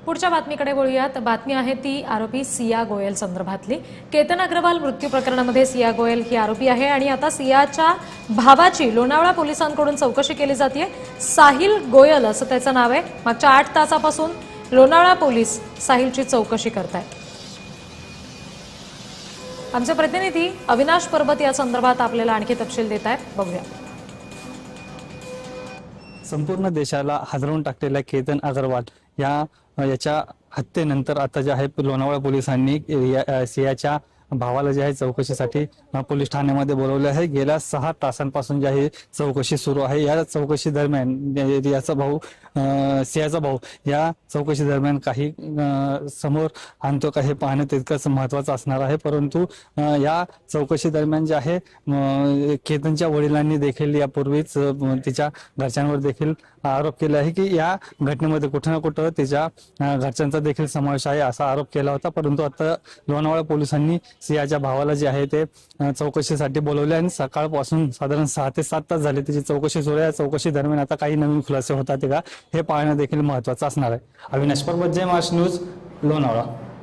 पुढच्या बातमीकडे वळूयात। बातमी आहे ती आरोपी सिया गोयल संदर्भातली। केतन अग्रवाल मृत्यू प्रकरणामध्ये सिया गोयल ही आरोपी आहे आणि आता सियाच्या भावाची लोणावळा पोलिसांकडून चौकशी केली जाते। साहिल गोयल असं त्याचं नाव आहे। मागच्या 8 तासापासून लोणावळा पोलीस साहिलची चौकशी करतायत। आमचे प्रतिनिधी अविनाश परबत या संदर्भात आपल्याला आणखी तपशील देत आहेत, बघूया। संपूर्ण देशाला हादरवून टाकलेल्या केतन अग्रवाल याच्या हत्येनंतर आता जे आहे लोणावळा पोलिसांनी सियाच्या भावाला जे आहे चौकशीसाठी पोलीस ठाण्यामध्ये बोलवले आहे। गेल्या 6 तासांपासून जी आहे चौकशी सुरू आहे। या चौकशी दरम्यान याचा भाऊ सियाचा भाऊ या चौकशी दरम्यान काही समोर आणतो का हे पाहणं तितकंच महत्त्वाचं असणार आहे। परंतु या चौकशी दरम्यान जे आहे केतनच्या वडिलांनी देखील यापूर्वीच तिच्या घरच्यांवर देखील आरोप केला आहे की या घटनेमध्ये कुठं ना कुठं तिच्या घरच्यांचा देखील समावेश आहे असा आरोप केला होता। परंतु आता लोणावळा पोलिसांनी सियाच्या भावाला जे आहे ते चौकशीसाठी बोलवले आणि सकाळपासून साधारण 6 ते 7 तास झाले तिची चौकशी सुरू आहे। चौकशी दरम्यान आता काही नवीन खुलासे होतात का हे पाहणं देखील महत्त्वाचं असणार आहे। अविनाश परबत, जय महाराष्ट्र न्यूज, लोणावळा।